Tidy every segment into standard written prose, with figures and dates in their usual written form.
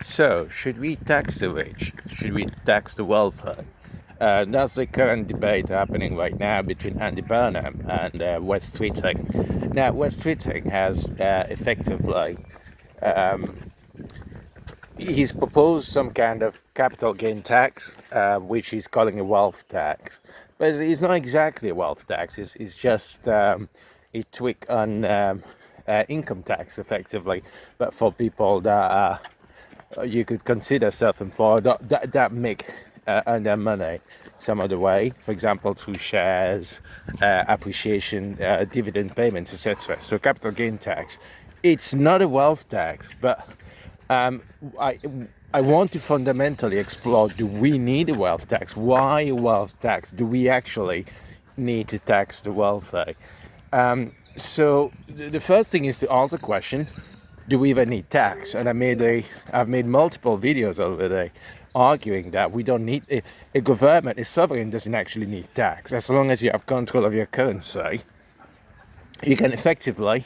So, should we tax the rich? Should we tax the welfare? That's the current debate happening right now between Andy Burnham and West Tweeting. Now, West Tweeting has effectively he's proposed some kind of capital gain tax, which he's calling a wealth tax. But it's not exactly a wealth tax. It's just a tweak on income tax, effectively, but for people that are you could consider self-employed that make earn their money some other way, for example through shares, appreciation, dividend payments, etc. So capital gain tax, it's not a wealth tax, but um, I I want to fundamentally explore: do we need a wealth tax? Why a wealth tax? Do we actually need to tax the welfare? So the first thing is to ask the question: do we even need tax? And I've made multiple videos already arguing that we don't need a government. A sovereign doesn't actually need tax. As long as you have control of your currency, you can effectively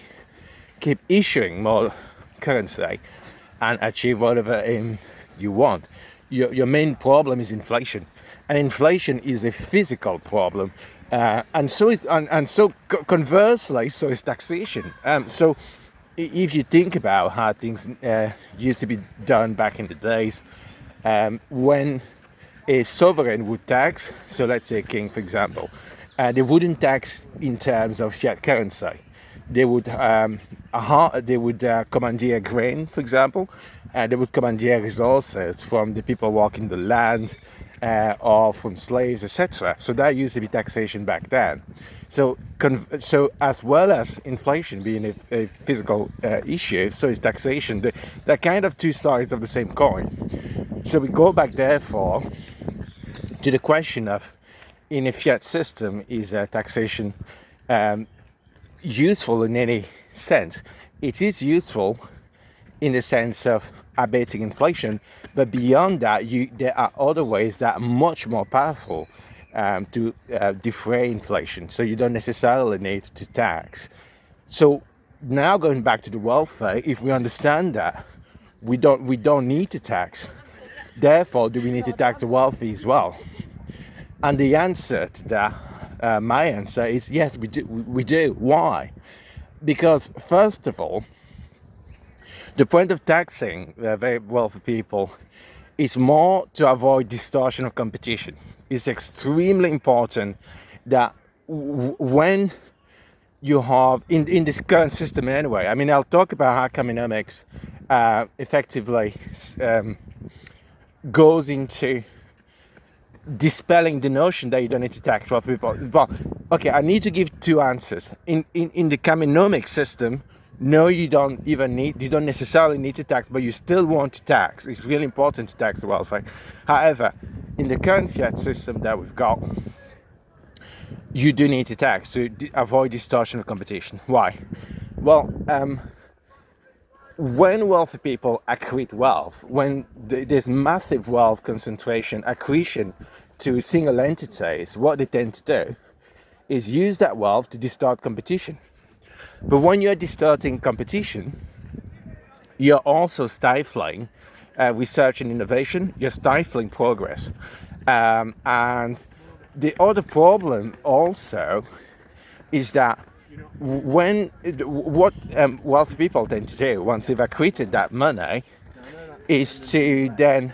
keep issuing more currency and achieve whatever aim you want. Your main problem is inflation, and inflation is a physical problem, conversely, so is taxation. So if you think about how things used to be done back in the days, when a sovereign would tax, so let's say a king, for example, they wouldn't tax in terms of fiat currency. They would commandeer grain, for example, and they would commandeer resources from the people walking the land, or from slaves, etc. So that used to be taxation back then. So as well as inflation being a physical issue, so is taxation. They're kind of two sides of the same coin. So we go back, therefore, to the question of, in a fiat system, is taxation useful in any sense? It is useful in the sense of abating inflation, but beyond that, there are other ways that are much more powerful to defray inflation. So you don't necessarily need to tax. So now going back to the welfare, if we understand that we don't need to tax, therefore do we need to tax the wealthy as well? And the answer to that, my answer is yes, we do. We do. Why? Because first of all, the point of taxing very wealthy people is more to avoid distortion of competition. It's extremely important that when you have, in this current system anyway, I mean, I'll talk about how Kamenomics effectively goes into dispelling the notion that you don't need to tax wealthy people. Well, okay, I need to give two answers. In the Kamenomics system, no, you don't necessarily need to tax, but you still want to tax. It's really important to tax the welfare. However, in the current fiat system that we've got, you do need to tax to avoid distortion of competition. Why? Well, when wealthy people accrete wealth, when there's massive wealth concentration, accretion to single entities, what they tend to do is use that wealth to distort competition. But when you're distorting competition, you're also stifling research and innovation, you're stifling progress. And the other problem also is that what wealthy people tend to do once they've accreted that money is to then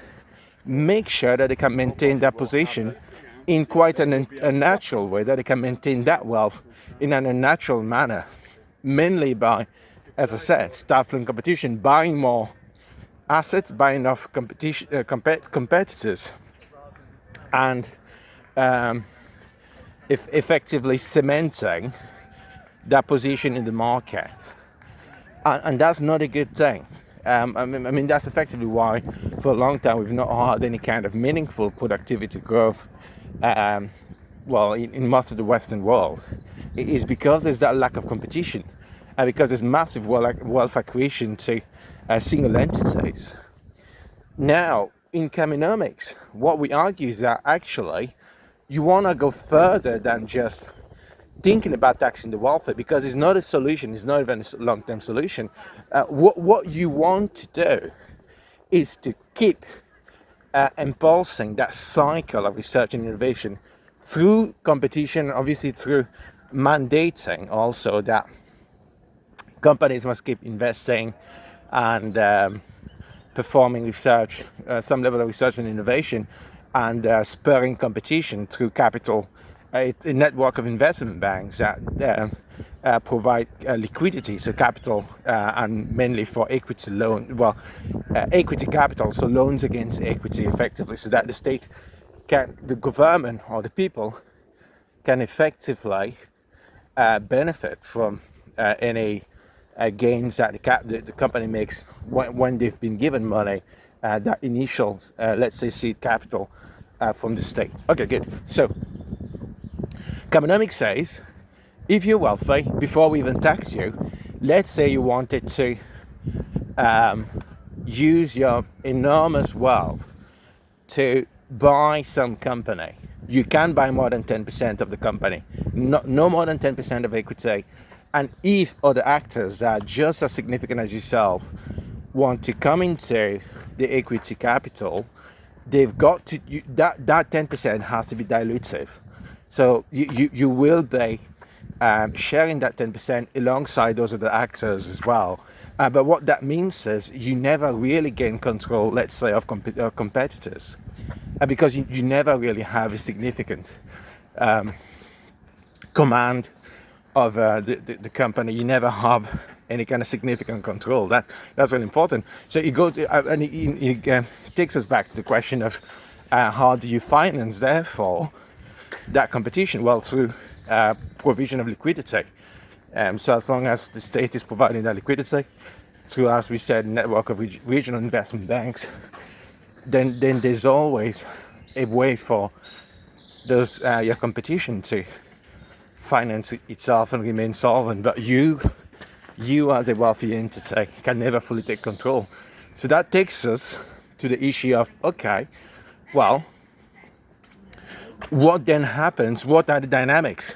make sure that they can maintain their position in quite a natural way, that they can maintain that wealth in an unnatural manner, mainly by, as I said, stifling competition, buying more assets, buying off competitors, and effectively cementing that position in the market. And that's not a good thing. I mean, that's effectively why for a long time we've not had any kind of meaningful productivity growth, in most of the Western world. It is because there's that lack of competition, and because there's massive wealth accretion to single entities. Now, in Kamenomics, what we argue is that actually you want to go further than just thinking about taxing the welfare, because it's not a solution. It's not even a long-term solution. What you want to do is to keep impulsing that cycle of research and innovation through competition, obviously through mandating also that companies must keep investing and performing research, some level of research and innovation, and spurring competition through capital, a network of investment banks that provide liquidity, so capital, and mainly for equity loan, equity capital, so loans against equity effectively, so that the state can, the government or the people can effectively benefit from any gains that the company makes when they've been given money, that initial, let's say, seed capital from the state. Okay, good. So, Kamenomics says, if you're wealthy, before we even tax you, let's say you wanted to use your enormous wealth to buy some company. You can buy more than 10% of the company, no more than 10% of equity. And if other actors that are just as significant as yourself want to come into the equity capital, they've got to, that 10% has to be dilutive. So you will be sharing that 10% alongside those other actors as well. But what that means is you never really gain control, let's say, of competitors, because you never really have a significant command of the company. You never have any kind of significant control. That's really important. So you go to, and it takes us back to the question of how do you finance, therefore, that competition? Well, through provision of liquidity. So as long as the state is providing that liquidity through, as we said, a network of regional investment banks, then there's always a way for those your competition to finance itself and remain solvent. But you as a wealthy entity can never fully take control. So that takes us to the issue of, okay, well, what then happens? What are the dynamics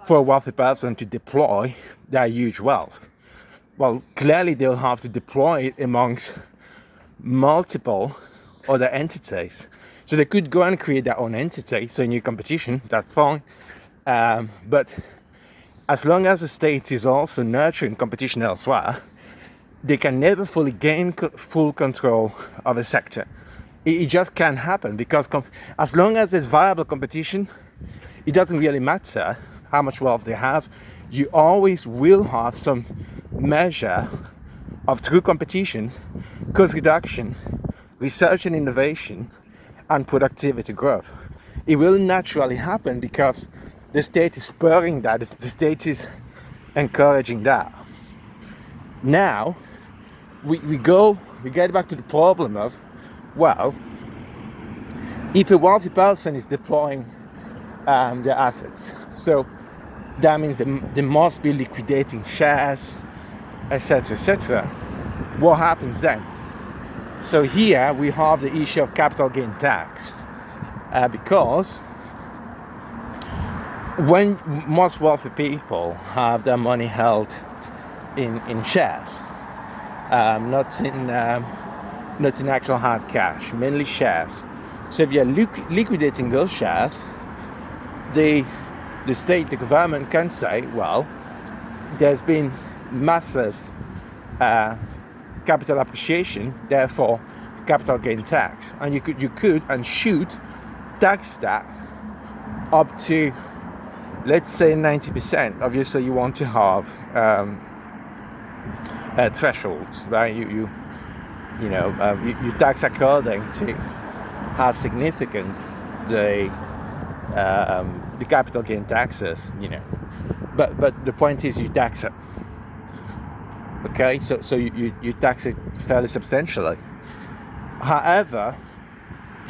for a wealthy person to deploy their huge wealth? Well, clearly they'll have to deploy it amongst multiple other entities. So they could go and create their own entity, so new competition, that's fine. But as long as the state is also nurturing competition elsewhere, they can never fully gain full control of a sector. It just can't happen, because as long as there's viable competition, it doesn't really matter how much wealth they have. You always will have some measure of true competition, cost reduction, research and innovation, and productivity growth. It will naturally happen because the state is spurring that, the state is encouraging that. Now, we get back to the problem of, well, if a wealthy person is deploying their assets, so that means they must be liquidating shares, etc., etc. What happens then? So here we have the issue of capital gain tax, because when most wealthy people have their money held in shares, not in actual hard cash, mainly shares. So if you're liquidating those shares, the state, the government can say, well, there's been massive capital appreciation, therefore capital gain tax, and you could and should tax that up to, let's say, 90%. Obviously, you want to have thresholds, right? You tax according to how significant the capital gain tax is, But the point is, you tax it. Okay, so you tax it fairly substantially. However,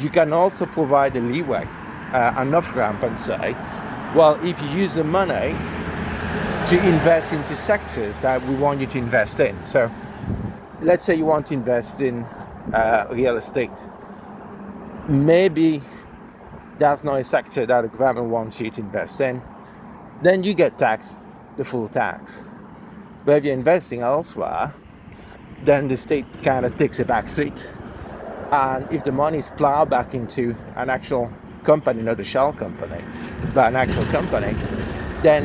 you can also provide a leeway, enough ramp, and say, well, if you use the money to invest into sectors that we want you to invest in. So let's say you want to invest in real estate. Maybe that's not a sector that the government wants you to invest in. Then you get taxed the full tax. But if you're investing elsewhere, then the state kind of takes a back seat. And if the money is plowed back into an actual company, not a shell company, but an actual company, then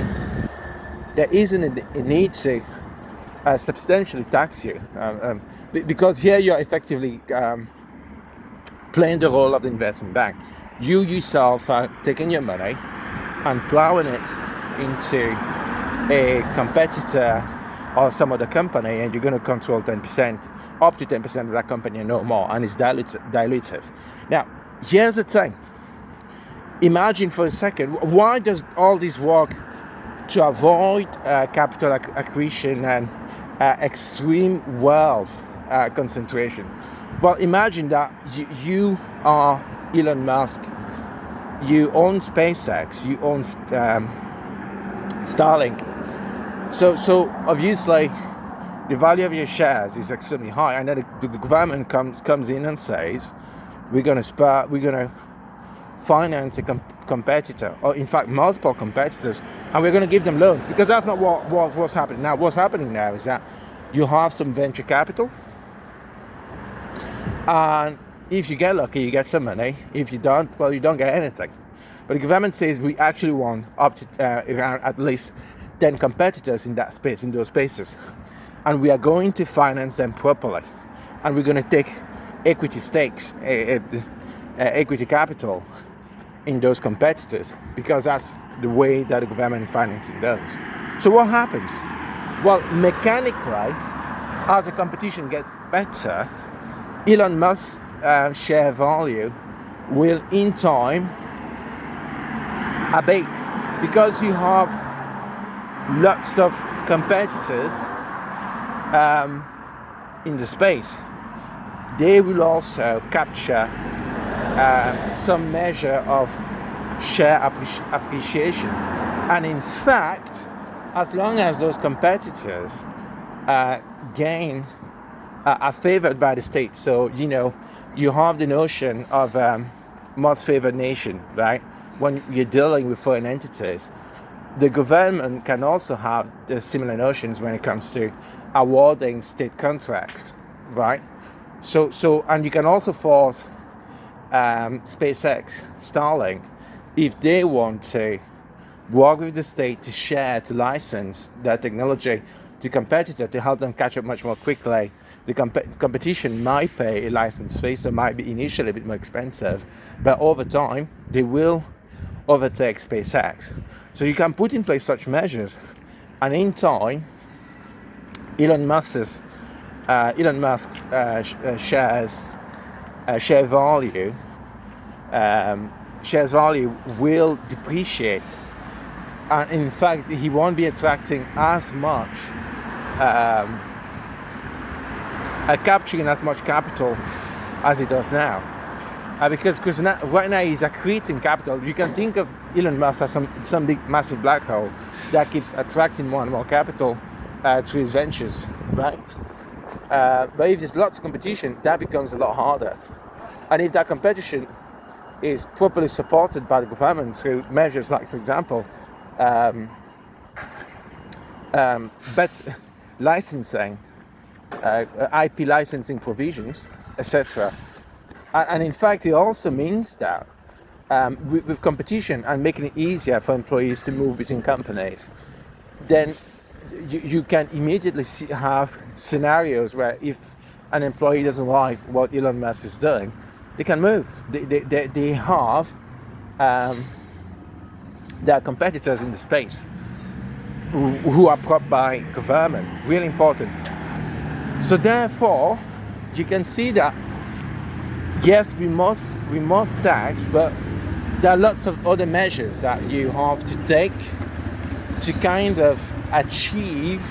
there isn't a need to substantially tax you. Because here you're effectively playing the role of the investment bank. You yourself are taking your money and plowing it into a competitor or some other company, and you're going to control 10%, up to 10% of that company and no more, and it's dilutive. Now, here's the thing. Imagine for a second, why does all this work to avoid capital accretion and extreme wealth concentration? Well, imagine that you are Elon Musk, you own SpaceX, you own Starlink. So obviously the value of your shares is extremely high, and then the government comes in and says we're going to finance a competitor, or in fact multiple competitors, and we're going to give them loans, because that's not what's happening now. What's happening now is that you have some venture capital, and if you get lucky, you get some money. If you don't, well, you don't get anything. But the government says we actually want up to around at least 10 competitors in that space, in those spaces, and we are going to finance them properly, and we're going to take equity stakes, equity capital in those competitors, because that's the way that the government is financing those. So what happens? Well, mechanically, as the competition gets better, Elon Musk's share value will in time abate, because you have lots of competitors in the space. They will also capture some measure of share appreciation, and in fact, as long as those competitors are favored by the state. So you have the notion of most favored nation, right? When you're dealing with foreign entities, the government can also have the similar notions when it comes to awarding state contracts, right? So and you can also force SpaceX, Starlink, if they want to work with the state to share, to license their technology to competitor to help them catch up much more quickly. The competition might pay a license fee, so it might be initially a bit more expensive, but over time they will overtake SpaceX. So you can put in place such measures, and in time, Elon Musk's share value will depreciate, and in fact he won't be attracting as much capturing as much capital as he does now, because right now he's accreting capital. You can think of Elon Musk as some big massive black hole that keeps attracting more and more capital through his ventures, right? But if there's lots of competition, that becomes a lot harder. And if that competition is properly supported by the government through measures like, for example, bet licensing, IP licensing provisions, etc. And in fact, it also means that with competition and making it easier for employees to move between companies, then you can immediately have scenarios where if an employee doesn't like what Elon Musk is doing, they can move. They have their competitors in the space who are propped by government. Really important. So therefore, you can see that yes, we must tax, but there are lots of other measures that you have to take to kind of achieve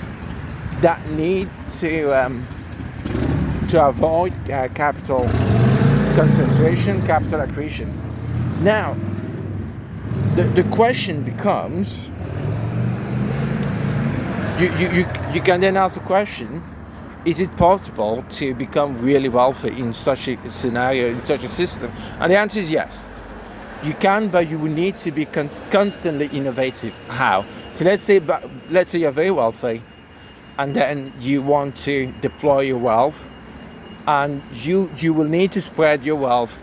that need to avoid capital concentration, capital accretion. Now, the question becomes, you can then ask the question: is it possible to become really wealthy in such a scenario, in such a system? And the answer is yes. You can, but you will need to be constantly innovative. How? So let's say you're very wealthy, and then you want to deploy your wealth, and you will need to spread your wealth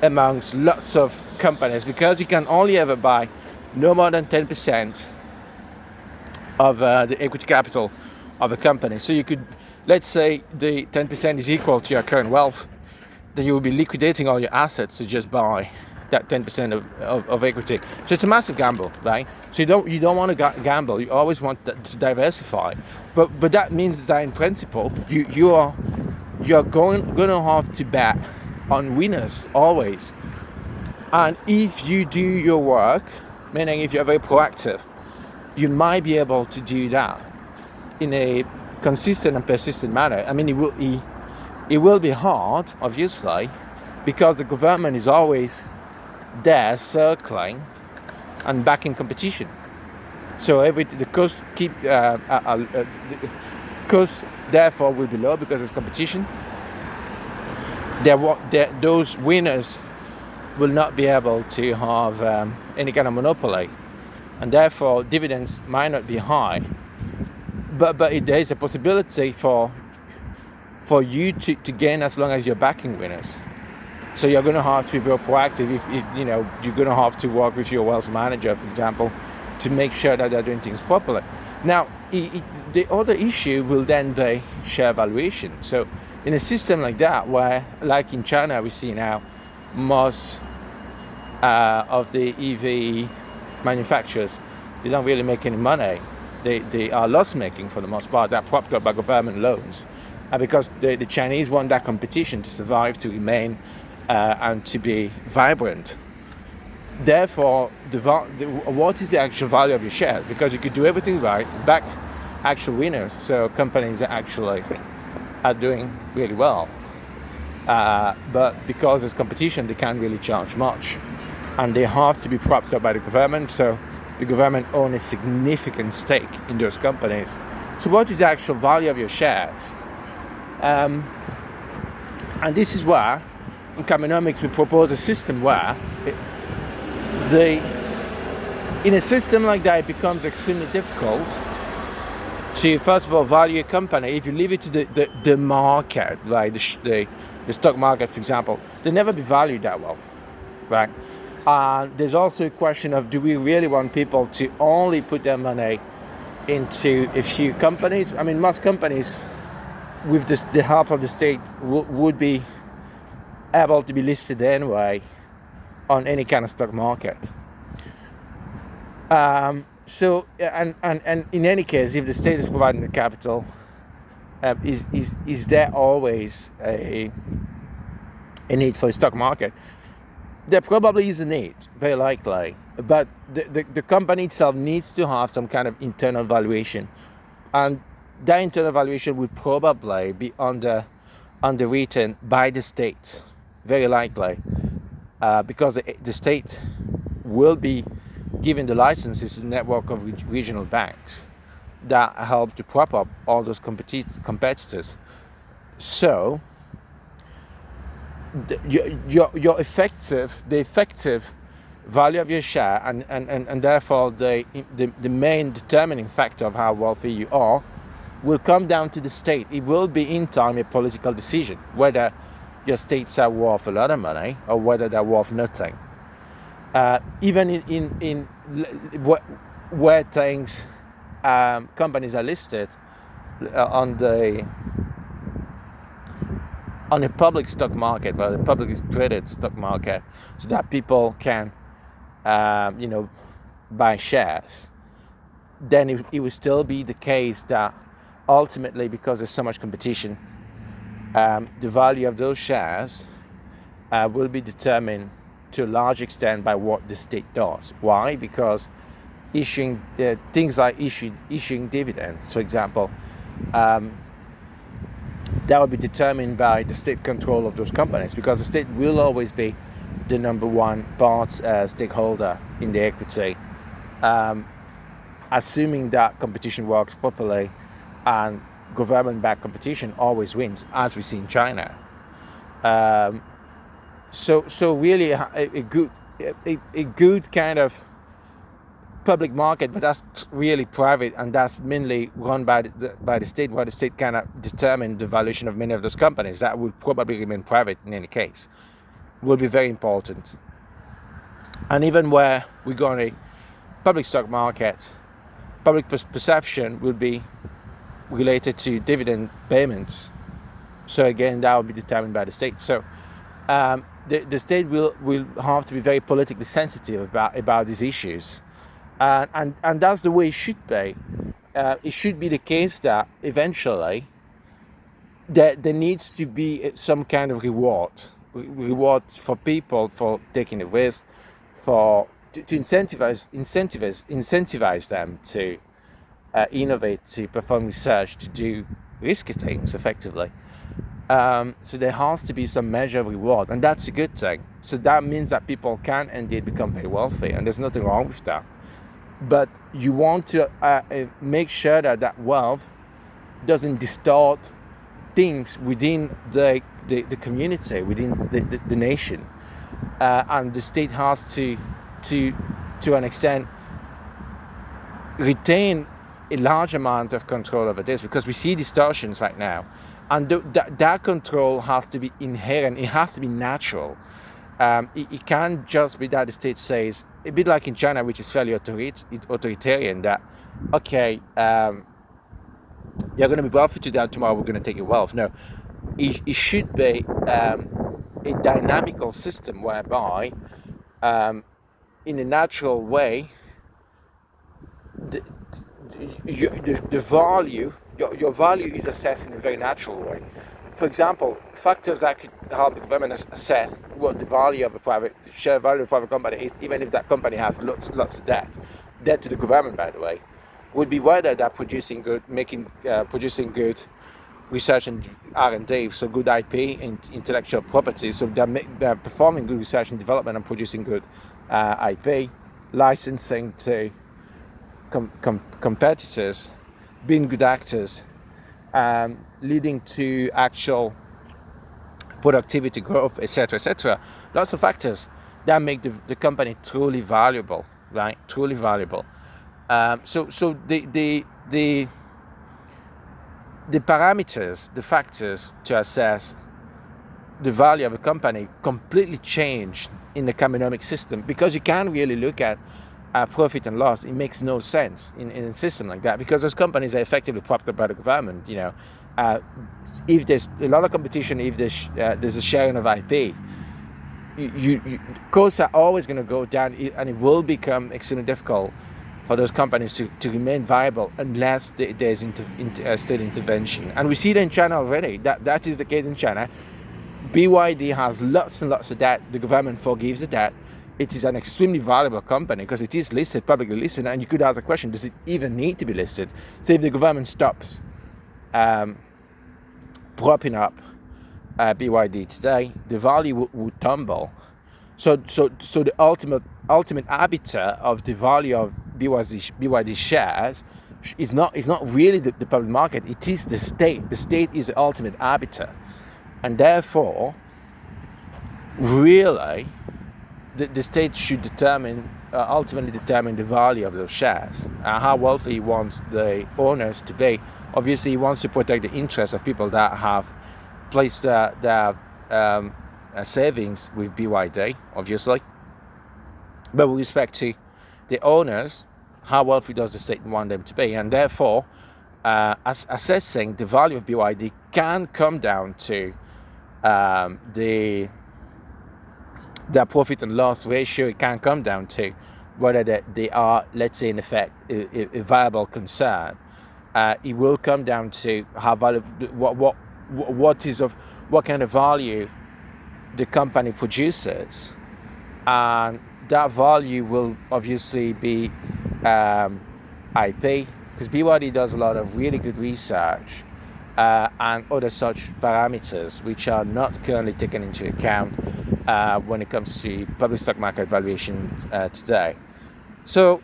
amongst lots of companies, because you can only ever buy no more than 10% of the equity capital of a company. So you could, let's say the 10% is equal to your current wealth, then you will be liquidating all your assets to just buy that 10% of equity. So it's a massive gamble, right? So you don't want to gamble. You always want to diversify, but that means that in principle you're going to have to bet on winners always. And if you do your work, meaning if you're very proactive, you might be able to do that in a consistent and persistent manner. I mean, it will be hard, obviously, because the government is always there circling and backing competition. So the cost the cost therefore will be low because there's competition. Those winners will not be able to have any kind of monopoly, and therefore dividends might not be high. But there is a possibility for you to gain as long as you're backing winners. So you're going to have to be very proactive. If you're going to have to work with your wealth manager, for example, to make sure that they're doing things properly. Now, the other issue will then be share valuation. So in a system like that, where, like in China, we see now most of the EV manufacturers, they don't really make any money. They are loss making for the most part. They're propped up by government loans, because the Chinese want that competition to survive, to remain, and to be vibrant. Therefore, what is the actual value of your shares? Because you could do everything right, back actual winners, so companies that actually are doing really well. But because there's competition, they can't really charge much, and they have to be propped up by the government. So the government owns a significant stake in those companies. So what is the actual value of your shares? And this is where, in Kamenomics, we propose a system where in a system like that, it becomes extremely difficult to, first of all, value a company. If you leave it to the market, right, the stock market, for example, they'll never be valued that well, right? And there's also a question of, do we really want people to only put their money into a few companies? I mean, most companies, with the help of the state, would be able to be listed anyway on any kind of stock market. So and in any case, if the state is providing the capital, is there always a need for a stock market? There probably is a need, very likely, but the company itself needs to have some kind of internal valuation, and that internal valuation would probably be underwritten by the state, very likely, because the state will be giving the licenses to the network of regional banks that help to prop up all those competitors. So the effective value of your share, and therefore the main determining factor of how wealthy you are, will come down to the state. It will be in time a political decision whether your states are worth a lot of money or whether they're worth nothing. Even in where things companies are listed on a public stock market, or the publicly traded stock market, so that people can buy shares, then it will still be the case that ultimately, because there's so much competition, the value of those shares will be determined to a large extent by what the state does. Why? Because issuing things like issuing dividends, for example, that will be determined by the state control of those companies, because the state will always be the number one stakeholder in the equity, assuming that competition works properly, and government-backed competition always wins, as we see in China. So really a good kind of public market, but that's really private, and that's mainly run by the state, where the state cannot determine the valuation of many of those companies. That would probably remain private in any case. Will be very important. And even where we go on a public stock market, public perception will be related to dividend payments. So again, that will be determined by the state. So the state will have to be very politically sensitive about these issues, and that's the way it should be. It should be the case that eventually there needs to be some kind of reward for people for taking the risk, to incentivize them to innovate, to perform research, to do risky things effectively. So there has to be some measure of reward, and that's a good thing. So that means that people can indeed become very wealthy, and there's nothing wrong with that. But you want to make sure that wealth doesn't distort things within the community, within the nation, and the state has to an extent retain a large amount of control over this, because we see distortions right now, and that control has to be inherent. It has to be natural. It can't just be that the state says, a bit like in China, which is fairly authoritarian, that okay, you're going to be wealthy today and tomorrow we're going to take your wealth. No, it should be a dynamical system whereby in a natural way the value, your value is assessed in a very natural way. For example, factors that could help the government assess what the value of a share value of a private company is, even if that company has lots of debt to the government, by the way, would be whether they're producing good research and R&D, so good IP and intellectual property. So they're performing good research and development and producing good IP, licensing to competitors, being good actors, leading to actual productivity growth, etc. Lots of factors that make the company truly valuable, right? Truly valuable. So the parameters, the factors to assess the value of a company completely changed in the Kamenomics system, because you can't really look at profit and loss. It makes no sense in a system like that, because those companies are effectively propped up by the government. If there's a lot of competition, if there's a sharing of IP, costs are always going to go down, and it will become extremely difficult for those companies to remain viable unless there's state intervention. And we see that in China already. That is the case in China. BYD has lots and lots of debt. The government forgives the debt. It is an extremely valuable company because it is listed, publicly listed, and you could ask a question, does it even need to be listed? So if the government stops propping up BYD today, the value would tumble. So the ultimate arbiter of the value of BYD shares is not really the public market. It is the state. The state is the ultimate arbiter, and therefore, really, the state should ultimately determine the value of those shares, how wealthy he wants the owners to be. Obviously, he wants to protect the interests of people that have placed their savings with BYD, obviously. But with respect to the owners, how wealthy does the state want them to be? And therefore, assessing the value of BYD can come down to their profit and loss ratio. It can come down to whether they are, let's say, in effect, a viable concern. It will come down to how valuable, what kind of value the company produces, and that value will obviously be IP, because BYD does a lot of really good research and other such parameters which are not currently taken into account when it comes to public stock market valuation today. So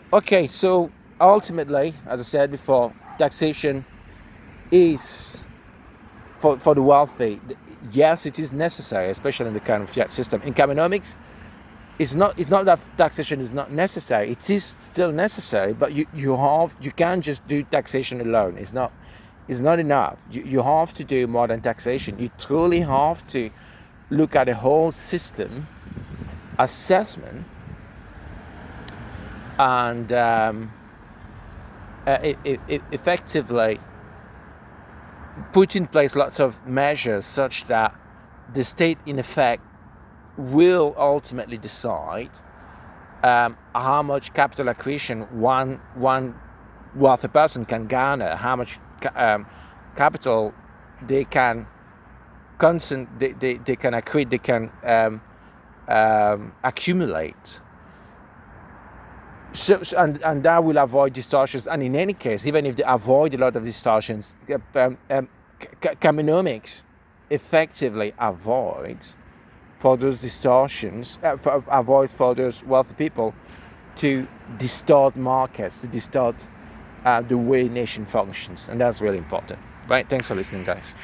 ultimately, as I said before, taxation is for the wealthy. Yes, it is necessary, especially in the current fiat system. In Kamenomics, it's not that taxation is not necessary. It is still necessary, but you can't just do taxation alone. It's not enough. You have to do more than taxation. You truly have to look at the whole system assessment and effectively put in place lots of measures such that the state, in effect, will ultimately decide how much capital accretion one wealthy person can garner, how much capital they can they can accrete, they can accumulate. And that will avoid distortions. And in any case, even if they avoid a lot of distortions, Kamenomics effectively avoids for those distortions, avoids for those wealthy people to distort markets, to distort the way nation functions. And that's really important. Right? Thanks for listening, guys.